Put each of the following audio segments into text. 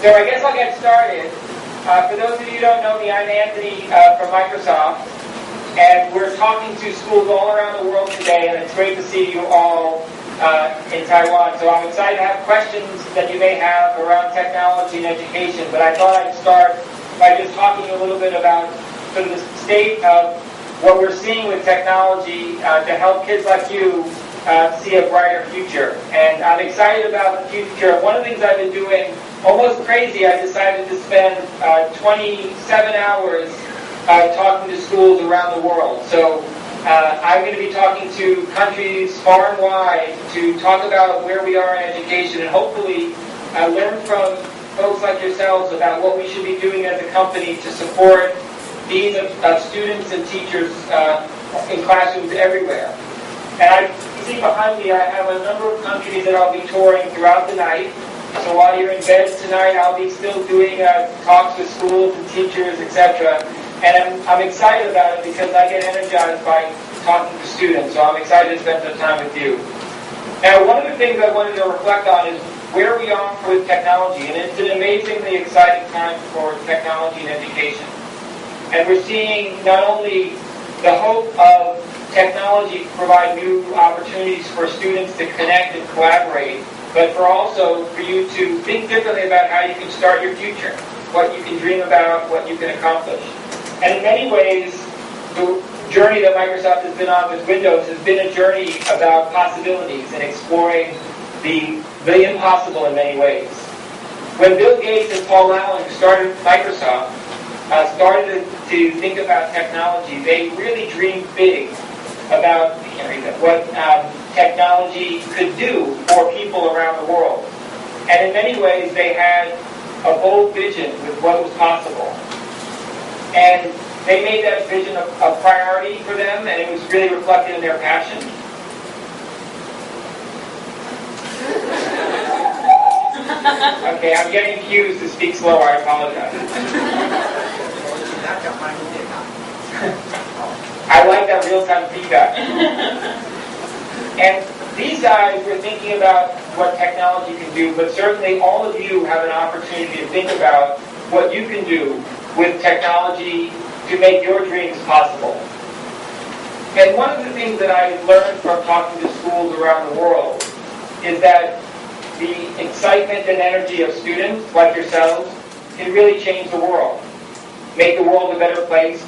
So I guess I'll get started. For those of you who don't know me, I'm Anthony from Microsoft, and we're talking to schools all around the world today, and it's great to see you all in Taiwan. So I'm excited to have questions that you may have around technology and education, but I thought I'd start by just talking a little bit about sort of the state of what we're seeing with technology to help kids like you see a brighter future. And I'm excited about the future. One of the things I've been doing, almost crazy, I decided to spend 27 hours talking to schools around the world. So I'm going to be talking to countries far and wide to talk about where we are in education and hopefully learn from folks like yourselves about what we should be doing as a company to support deans of students and teachers in classrooms everywhere. And you see behind me, I have a number of countries that I'll be touring throughout the night. So while you're in bed tonight, I'll be still doing talks with schools and teachers, etc. And I'm excited about it because I get energized by talking to students. So I'm excited to spend some time with you. Now, one of the things I wanted to reflect on is where we are with technology. And it's an amazingly exciting time for technology and education. And we're seeing not only the hope of technology to provide new opportunities for students to connect and collaborate, but for you to think differently about how you can start your future, what you can dream about, what you can accomplish. And in many ways, the journey that Microsoft has been on with Windows has been a journey about possibilities and exploring the impossible in many ways. When Bill Gates and Paul Allen started Microsoft, started to think about technology, they really dreamed big about what technology could do for people around the world. And in many ways, they had a bold vision with what was possible. And they made that vision a priority for them, and it was really reflected in their passion. Okay, I'm getting cues to speak slower. I apologize. I like that real-time feedback. And these guys were thinking about what technology can do, but certainly all of you have an opportunity to think about what you can do with technology to make your dreams possible. And one of the things that I learned from talking to schools around the world is that the excitement and energy of students like yourselves can really change the world, make the world a better place,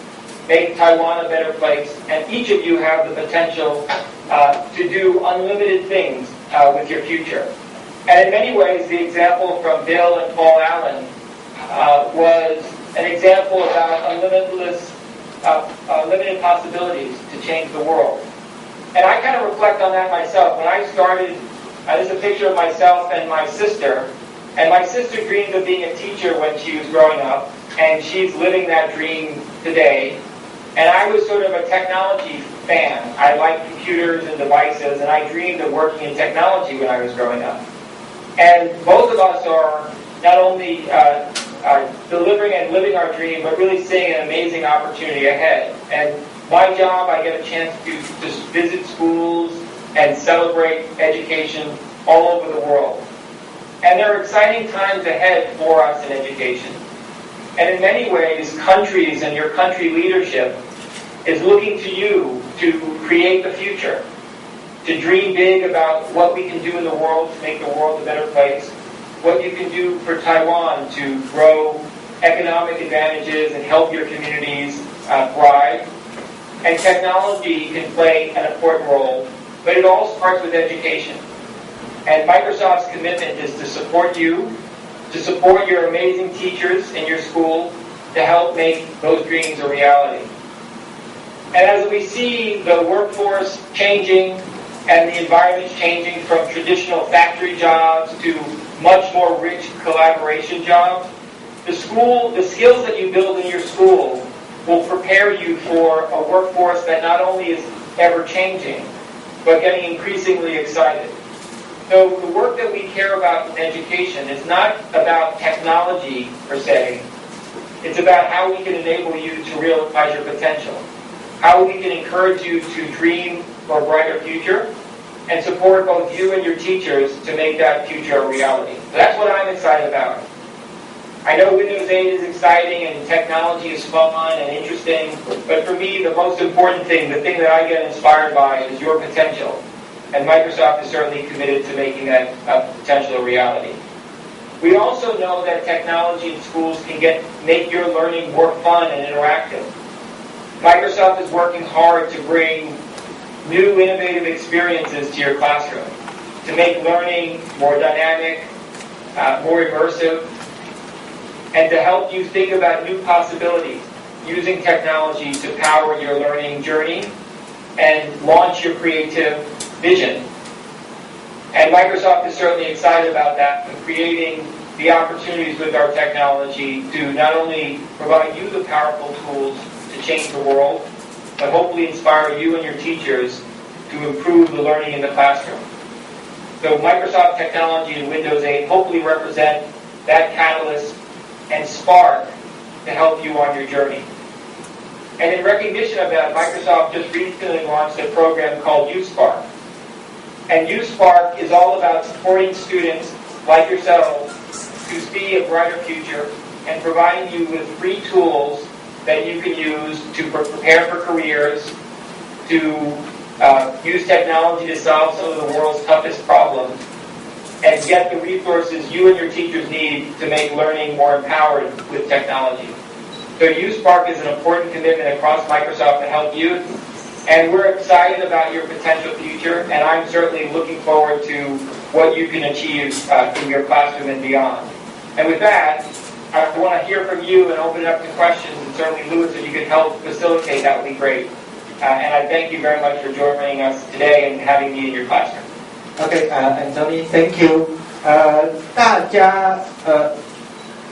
make Taiwan a better place, and each of you have the potential to do unlimited things with your future. And in many ways, the example from Bill and Paul Allen was an example about unlimited possibilities to change the world. And I kind of reflect on that myself. When I started, there's a picture of myself and my sister. And my sister dreamed of being a teacher when she was growing up, and she's living that dream today. And I was sort of a technology fan. I liked computers and devices, and I dreamed of working in technology when I was growing up. And both of us are not only delivering and living our dream, but really seeing an amazing opportunity ahead. And my job, I get a chance to just visit schools and celebrate education all over the world. And there are exciting times ahead for us in education. And in many ways, countries and your country leadership is looking to you to create the future, to dream big about what we can do in the world to make the world a better place, what you can do for Taiwan to grow economic advantages and help your communities thrive. And technology can play an important role, but it all starts with education. And Microsoft's commitment is to support you, to support your amazing teachers in your school, to help make those dreams a reality. And as we see the workforce changing and the environment changing from traditional factory jobs to much more rich collaboration jobs, the skills that you build in your school will prepare you for a workforce that not only is ever changing, but getting increasingly excited. So the work that we care about in education is not about technology per se. It's about how we can enable you to realize your potential, how we can encourage you to dream for a brighter future, and support both you and your teachers to make that future a reality. So that's what I'm excited about. I know Windows 8 is exciting and technology is fun and interesting, but for me, the most important thing, the thing that I get inspired by is your potential. And Microsoft is certainly committed to making that potential a reality. We also know that technology in schools can make your learning more fun and interactive. Microsoft is working hard to bring new innovative experiences to your classroom, to make learning more dynamic, more immersive, and to help you think about new possibilities using technology to power your learning journey and launch your creative vision. And Microsoft is certainly excited about that and creating the opportunities with our technology to not only provide you the powerful tools to change the world, but hopefully inspire you and your teachers to improve the learning in the classroom. So Microsoft technology and Windows 8 hopefully represent that catalyst and spark to help you on your journey. And in recognition of that, Microsoft just recently launched a program called USpark. And USpark is all about supporting students like yourselves to see a brighter future and providing you with free tools that you can use to prepare for careers, to use technology to solve some of the world's toughest problems, and get the resources you and your teachers need to make learning more empowered with technology. So USpark is an important commitment across Microsoft to help you, and we're excited about your potential future, and I'm certainly looking forward to what you can achieve in your classroom and beyond. And with that, I want to hear from you and open it up to questions, and certainly Louis, if you could help facilitate, that would be great. And I thank you very much for joining us today and having me in your classroom. Okay, Anthony, thank you. 大家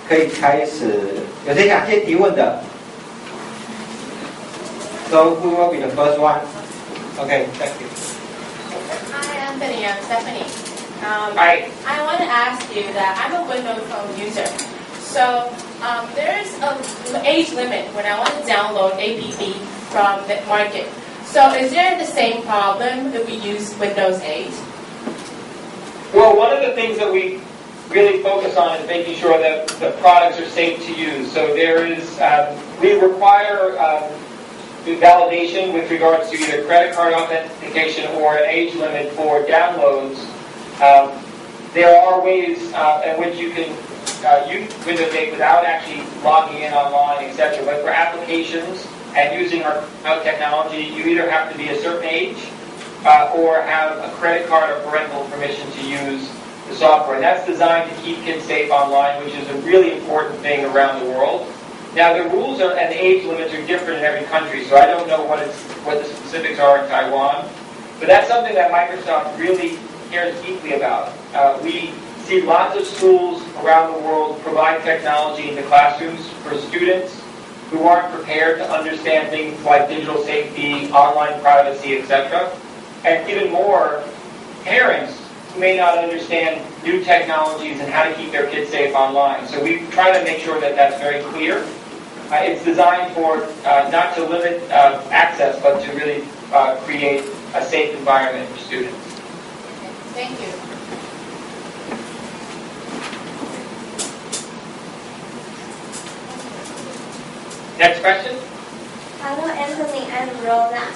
可以开始，有谁想先提问的 ？So who will be the first one? Okay, thank you. Hi, Anthony. I'm Stephanie. Hi. I want to ask you that I'm a Windows Phone user. So there's an age limit when I want to download APP from the market. So is there the same problem if we use Windows 8? Well, one of the things that we really focus on is making sure that the products are safe to use. So there is, we require validation with regards to either credit card authentication or an age limit for downloads. There are ways in which you can use Windows 8 without actually logging in online, etc. But for applications and using our cloud technology, you either have to be a certain age or have a credit card or parental permission to use the software. And that's designed to keep kids safe online, which is a really important thing around the world. Now, the rules and the age limits are different in every country, so I don't know what the specifics are in Taiwan. But that's something that Microsoft really cares deeply about. We see lots of schools around the world provide technology in the classrooms for students who aren't prepared to understand things like digital safety, online privacy, etc. And even more, parents who may not understand new technologies and how to keep their kids safe online. So we try to make sure that that's very clear. It's designed for not to limit access, but to really create a safe environment for students. Thank you. Next question? Hello, Anthony and Rona.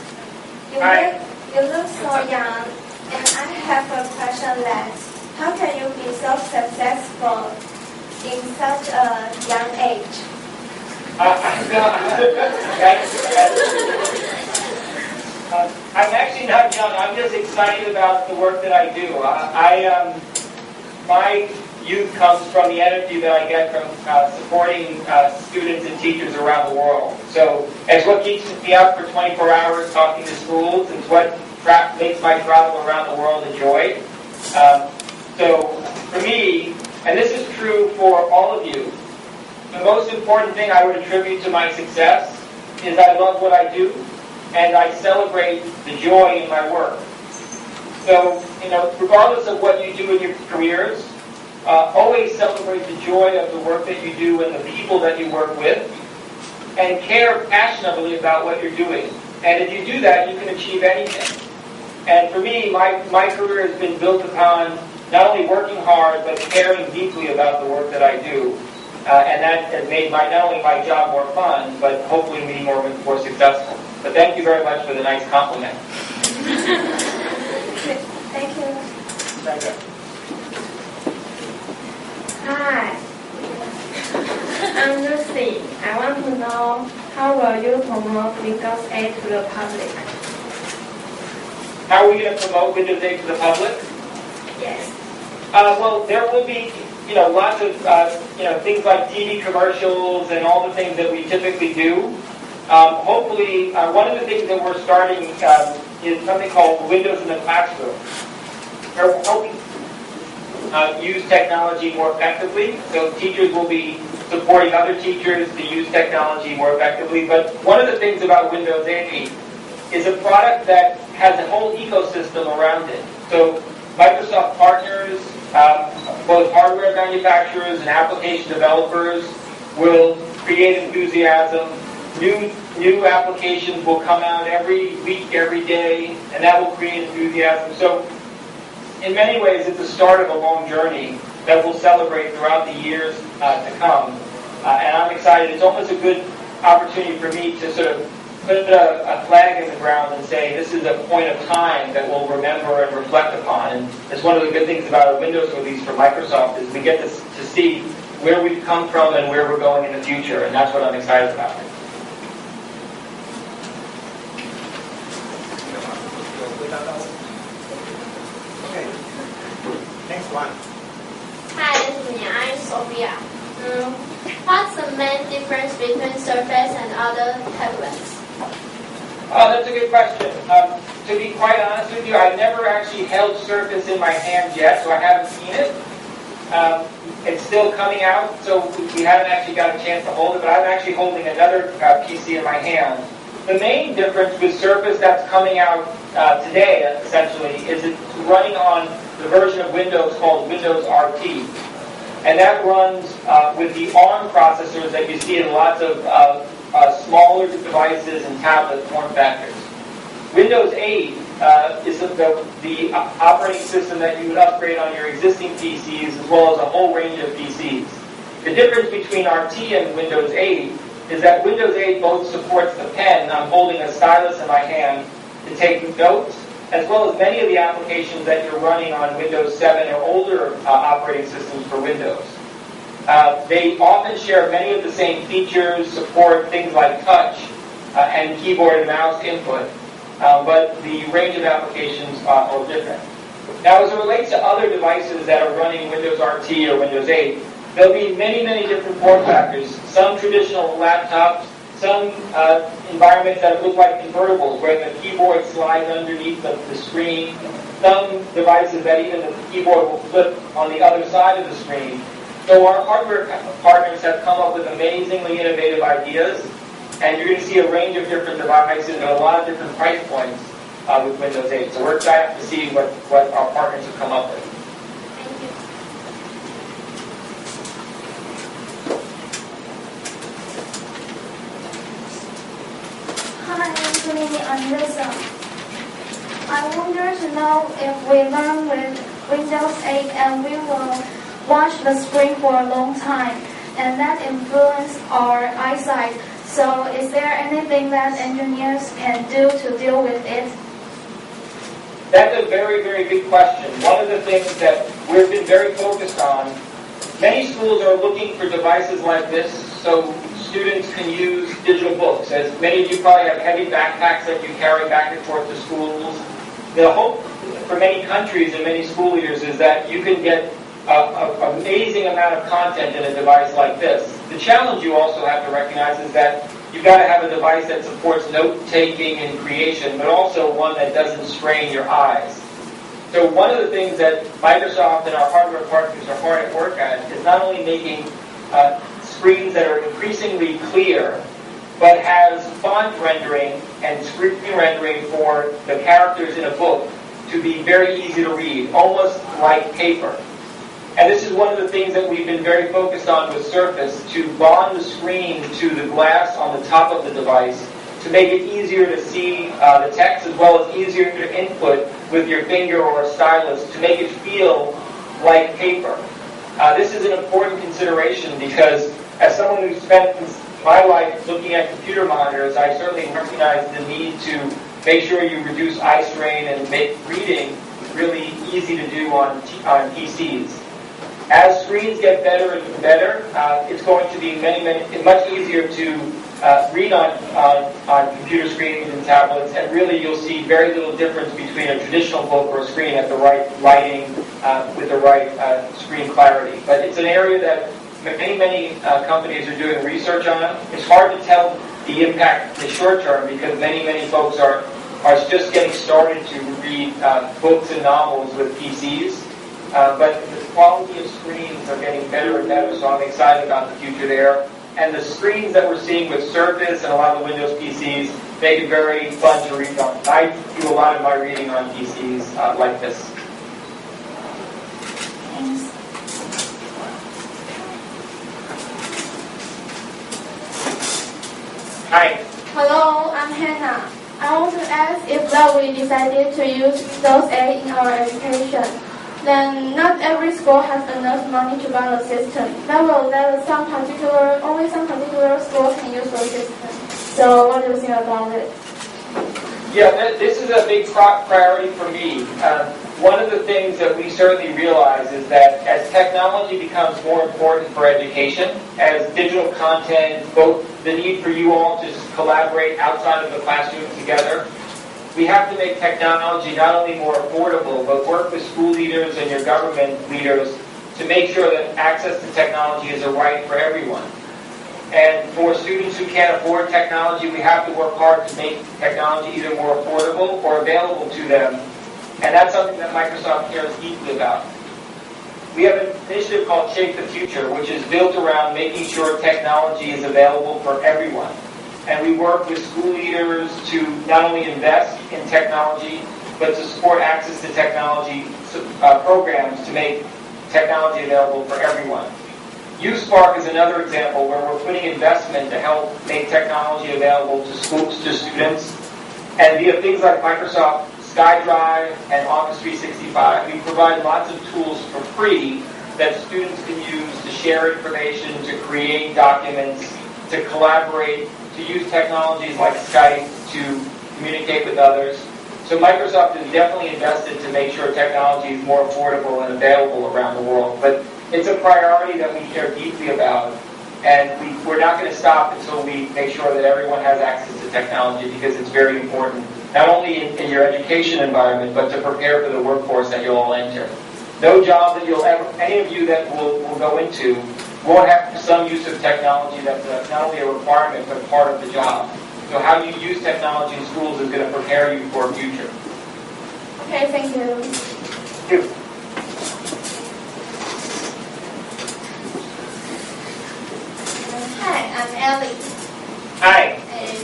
Hi. You look so young, and I have a question that how can you be so successful in such a young age? I'm actually not young. I'm just excited about the work that I do. My youth comes from the energy that I get from supporting students and teachers around the world. So it's what keeps me up for 24 hours talking to schools. It's what makes my travel around the world a joy. So for me, and this is true for all of you, the most important thing I would attribute to my success is I love what I do, and I celebrate the joy in my work. So, regardless of what you do in your careers, always celebrate the joy of the work that you do and the people that you work with, and care passionately about what you're doing. And if you do that, you can achieve anything. And for me, my career has been built upon not only working hard, but caring deeply about the work that I do. And that has made not only my job more fun, but hopefully me more successful. But thank you very much for the nice compliment. Thank you. Thank you. Hi. I'm Lucy. I want to know how will you promote Windows 8 to the public? How are we going to promote Windows 8 to the public? Yes. Well, there will be, lots of, things like TV commercials and all the things that we typically do. Hopefully, one of the things that we're starting is something called Windows in the Classroom. We're hoping use technology more effectively. So teachers will be supporting other teachers to use technology more effectively. But one of the things about Windows 8 is a product that has a whole ecosystem around it. So Microsoft partners, both hardware manufacturers and application developers will create enthusiasm. New applications will come out every week, every day, and that will create enthusiasm. So in many ways, it's the start of a long journey that we'll celebrate throughout the years to come. And I'm excited. It's almost a good opportunity for me to sort of put a flag in the ground and say this is a point of time that we'll remember and reflect upon. And it's one of the good things about a Windows release for Microsoft is we get to see where we've come from and where we're going in the future. And that's what I'm excited about. Okay. Next one. Hi, this is me. I'm Sophia. What's the main difference between Surface and other tablets? That's a good question. To be quite honest with you, I've never actually held Surface in my hand yet, so I haven't seen it. It's still coming out, so we haven't actually got a chance to hold it, but I'm actually holding another PC in my hand. The main difference with Surface that's coming out today, essentially, is it's running on the version of Windows called Windows RT. And that runs with the ARM processors that you see in lots of smaller devices and tablet form factors. Windows 8 is the operating system that you would upgrade on your existing PCs as well as a whole range of PCs. The difference between RT and Windows 8 is that Windows 8 both supports the pen. I'm holding a stylus in my hand to take notes, as well as many of the applications that you're running on Windows 7 or older operating systems for Windows. They often share many of the same features, support things like touch and keyboard and mouse input, but the range of applications are different. Now, as it relates to other devices that are running Windows RT or Windows 8, there'll be many, many different form factors. Some traditional laptops, some environments that look like convertibles, where the keyboard slides underneath the screen. Some devices that even the keyboard will flip on the other side of the screen. So our hardware partners have come up with amazingly innovative ideas, and you're going to see a range of different devices at a lot of different price points with Windows 8. So we're excited to see what our partners have come up with. Thank you. Hi, Anthony and Lisa. I wonder to know if we learn with Windows 8 and we will watch the screen for a long time, and that influence our eyesight. So is there anything that engineers can do to deal with it? That's a very, very good question. One of the things that we've been very focused on, many schools are looking for devices like this so students can use digital books. As many of you probably have heavy backpacks that you carry back and forth to schools. The hope for many countries and many school leaders is that you can get an amazing amount of content in a device like this. The challenge you also have to recognize is that you've got to have a device that supports note-taking and creation, but also one that doesn't strain your eyes. So one of the things that Microsoft and our hardware partners are hard at work at is not only making screens that are increasingly clear, but has font rendering and screen rendering for the characters in a book to be very easy to read, almost like paper. And this is one of the things that we've been very focused on with Surface, to bond the screen to the glass on the top of the device to make it easier to see the text as well as easier to input with your finger or a stylus to make it feel like paper. This is an important consideration because as someone who spent my life looking at computer monitors, I certainly recognize the need to make sure you reduce eye strain and make reading really easy to do on PCs. As screens get better and better, it's going to be much easier to read on computer screens and tablets, and really you'll see very little difference between a traditional book or a screen at the right lighting with the right screen clarity. But it's an area that many companies are doing research on. It's hard to tell the impact in the short term because many folks are just getting started to read books and novels with PCs. But the quality of screens are getting better and better, so I'm excited about the future there. And the screens that we're seeing with Surface and a lot of the Windows PCs make it very fun to read on. I do a lot of my reading on PCs like this. Hi. Hello, I'm Hannah. I want to ask if we decided to use Windows 8 in our education, then not every school has enough money to run the system. Only some particular schools can use the system. So what do you think about it? Yeah, this is a big priority for me. One of the things that we certainly realize is that as technology becomes more important for education, as digital content, both the need for you all to collaborate outside of the classroom together, we have to make technology not only more affordable, but work with school leaders and your government leaders to make sure that access to technology is a right for everyone. And for students who can't afford technology, we have to work hard to make technology either more affordable or available to them. And that's something that Microsoft cares deeply about. We have an initiative called Shape the Future, which is built around making sure technology is available for everyone. And we work with school leaders to not only invest in technology, but to support access to technology programs to make technology available for everyone. USpark is another example where we're putting investment to help make technology available to schools, to students. And via things like Microsoft SkyDrive and Office 365, we provide lots of tools for free that students can use to share information, to create documents, to collaborate, to use technologies like Skype to communicate with others. So Microsoft has definitely invested to make sure technology is more affordable and available around the world. But it's a priority that we care deeply about, and we're not going to stop until we make sure that everyone has access to technology, because it's very important, not only in your education environment, but to prepare for the workforce that you'll all enter. No job that any of you that will go into won't have some use of technology that's not only a requirement, but part of the job. So how you use technology in schools is going to prepare you for a future. Okay, thank you. Thank you. Hi, I'm Ellie. Hi. And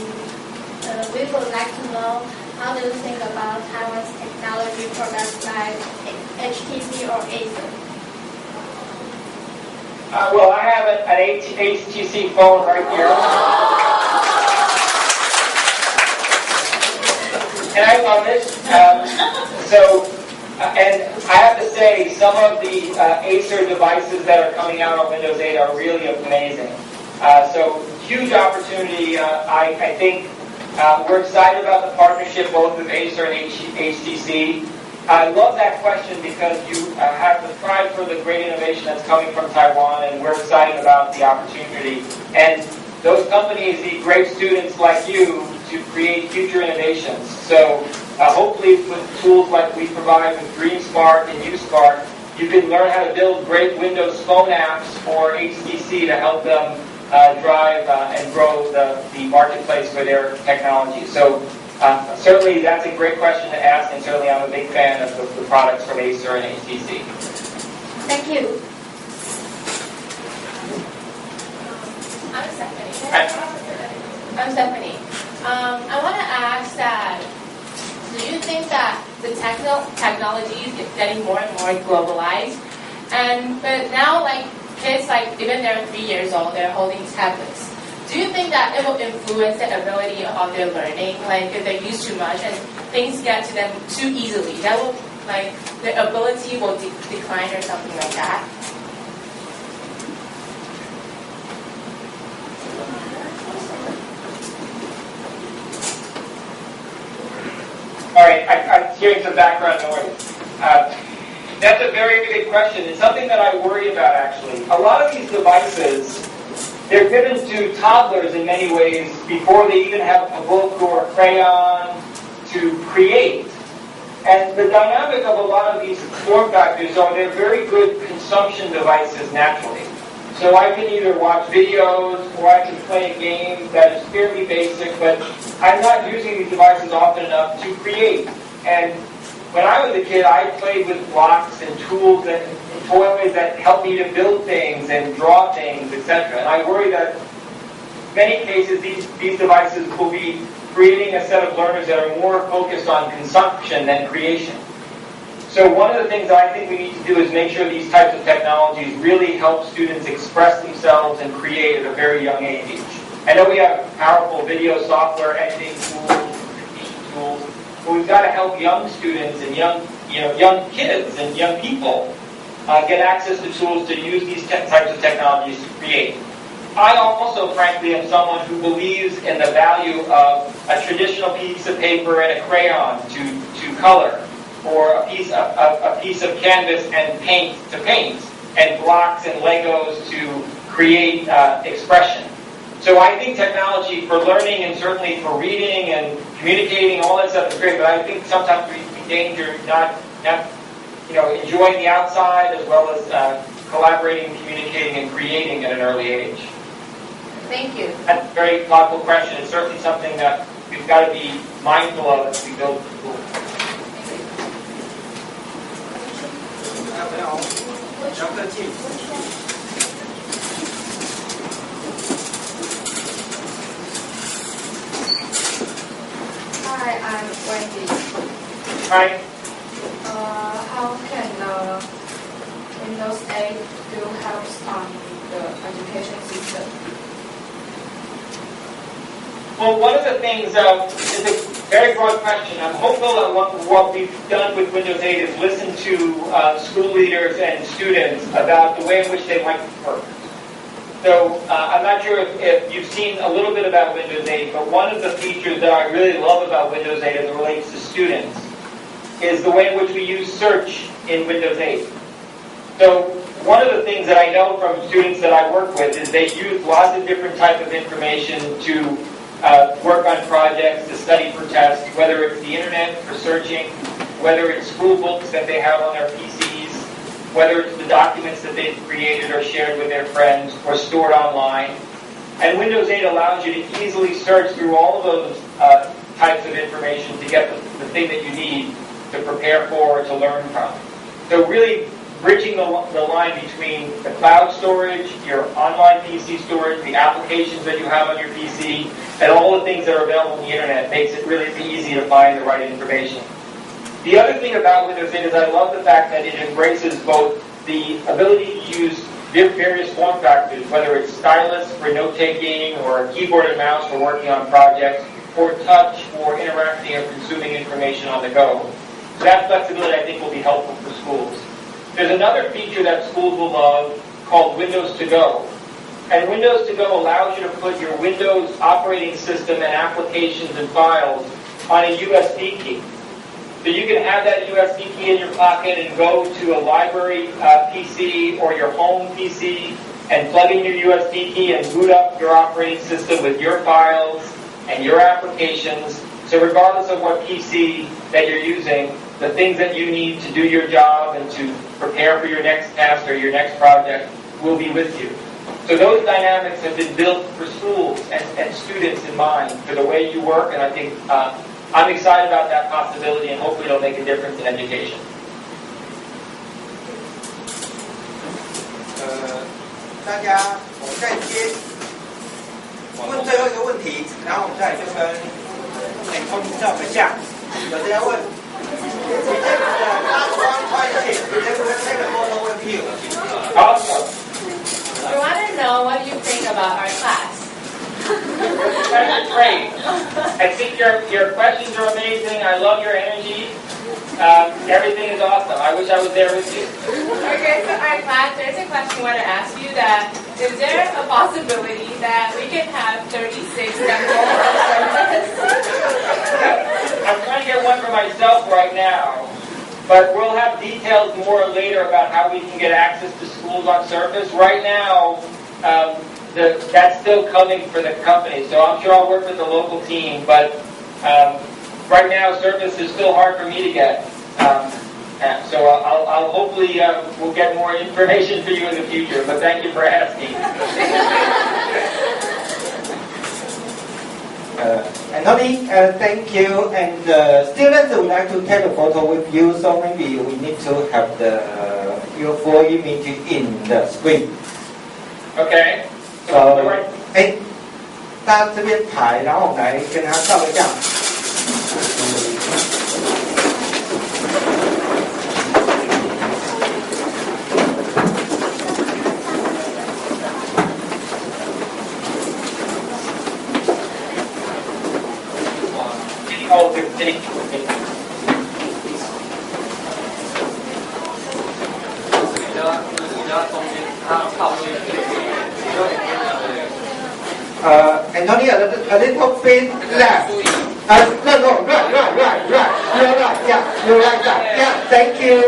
we would like to know, how do you think about Taiwan's technology products like HTC or Acer? Well, I have an HTC phone right here. And I love it. And I have to say, some of the Acer devices that are coming out on Windows 8 are really amazing. So, huge opportunity. I think we're excited about the partnership both with Acer and HTC. I love that question because you have the pride for the great innovation that's coming from Taiwan, and we're excited about the opportunity. And those companies need great students like you to create future innovations. So hopefully with tools like we provide with DreamSpark and USpark, you can learn how to build great Windows Phone apps for HTC to help them drive and grow the marketplace for their technology. So certainly that's a great question to ask, and certainly I'm a big fan of the products from Acer and HTC. Thank you. I'm Stephanie. I want to ask that, do you think that the technology is getting more and more globalized? But now, like kids, like even they're 3 years old, they're holding tablets. Do you think that it will influence the ability of their learning? Like if they use too much and things get to them too easily, that will, like, their ability will decline or something like that? hearing some background noise. That's a very good question. It's something that I worry about, actually. A lot of these devices, they're given to toddlers in many ways before they even have a book or a crayon to create. And the dynamic of a lot of these form factors are they're very good consumption devices naturally. So I can either watch videos or I can play a game that is fairly basic, but I'm not using these devices often enough to create. And when I was a kid, I played with blocks and tools and toys that helped me to build things and draw things, etc. And I worry that in many cases these devices will be creating a set of learners that are more focused on consumption than creation. So one of the things that I think we need to do is make sure these types of technologies really help students express themselves and create at a very young age. I know we have powerful video software, editing tools, teaching tools, but we've got to help young students and young kids and young people get access to tools to use these types of technologies to create. I also, frankly, am someone who believes in the value of a traditional piece of paper and a crayon to color, or a piece of canvas and paint to paint, and blocks and Legos to create expression. So I think technology for learning and certainly for reading and communicating, all that stuff is great, but I think sometimes we danger not enjoying the outside as well as collaborating, communicating, and creating at an early age. Thank you. That's a very thoughtful question. It's certainly something that we've got to be mindful of as we build the school. Hi, I'm Wendy. Hi. How can Windows 8 do help on the education system? Well, one of the things, it's a very broad question. I'm hopeful that what we've done with Windows 8 is listen to school leaders and students about the way in which they like to work. So I'm not sure if you've seen a little bit about Windows 8, but one of the features that I really love about Windows 8 as it relates to students is the way in which we use search in Windows 8. So one of the things that I know from students that I work with is they use lots of different types of information to work on projects, to study for tests, whether it's the internet for searching, whether it's school books that they have on their PCs, whether it's the documents that they've created or shared with their friends or stored online. And Windows 8 allows you to easily search through all of those types of information to get the thing that you need to prepare for or to learn from. So really bridging the line between the cloud storage, your online PC storage, the applications that you have on your PC, and all the things that are available on the internet makes it really easy to find the right information. The other thing about Windows 8 is I love the fact that it embraces both the ability to use various form factors, whether it's stylus for note-taking or a keyboard and mouse for working on projects, or touch for interacting or consuming information on the go. So that flexibility, I think, will be helpful for schools. There's another feature that schools will love called Windows to Go. And Windows to Go allows you to put your Windows operating system and applications and files on a USB key. So you can have that USB key in your pocket and go to a library PC or your home PC and plug in your USB key and boot up your operating system with your files and your applications. So regardless of what PC that you're using, the things that you need to do your job and to prepare for your next task or your next project will be with you. So those dynamics have been built for schools and students in mind for the way you work, and I think I'm excited about that possibility, and hopefully it'll make a difference in education. 大家，我们再问最后一个问题，然后我们再就跟通照个相。有谁要问？Awesome. We want to know what you think about our class. That's great. I think your questions are amazing. I love your energy. Everything is awesome. I wish I was there with you. Okay, so our class, there's a question I want to ask you that is there a possibility that we can have 36 dental services? I'm trying to get one for myself right now, but we'll have details more later about how we can get access to schools on Surface. Right now, that's still coming for the company, so I'm sure I'll work with the local team, but right now Surface is still hard for me to get. So I'll hopefully we'll get more information for you in the future, but thank you for asking. Anthony, thank you. And students would like to take a photo with you, so maybe we need to have your full image in the screen. Okay. 大家这边排，然后我们来跟他照个相。哦，对。比较中间，它靠近。Anthony, a little bit left. No, right. You're right. Yeah, you're right. Yeah, thank you.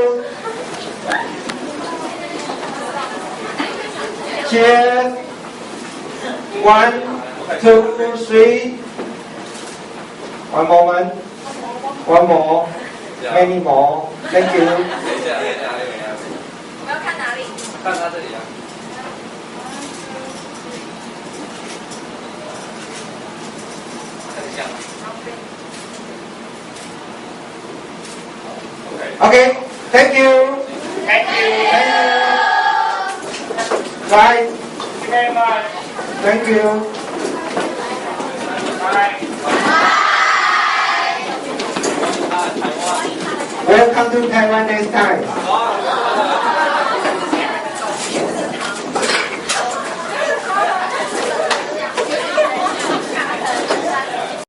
Cheers. 1, 2, 3. One moment. One more. Many more. Thank you. 等一下，我们要看哪里？看他这里啊。Okay, thank you. Thank you. Bye. Thank you very much. Thank you. Bye. Welcome to Taiwan next time.